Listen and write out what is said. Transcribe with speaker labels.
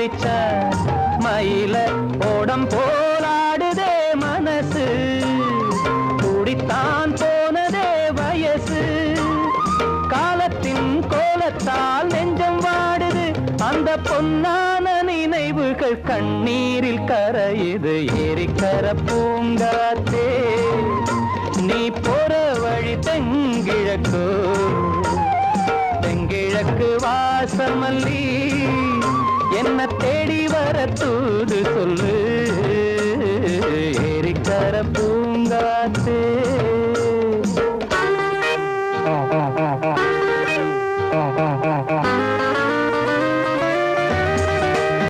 Speaker 1: சிரிச்சா மயில ஓடம் போலாடுதே மனசு கூடித்தான் போனதே வயசு காலத்தின் கோலத்தால் நெஞ்சம் வாடுது அந்த பொன்னான நினைவுகள் கண்ணீரில் கரையுது ஏரிக்கர பூங்காத்தே நீ போற வழி தெங்கிழக்கு தெங்கிழக்கு வாசமல்லி என்ன தேடி வர தூது சொல்லு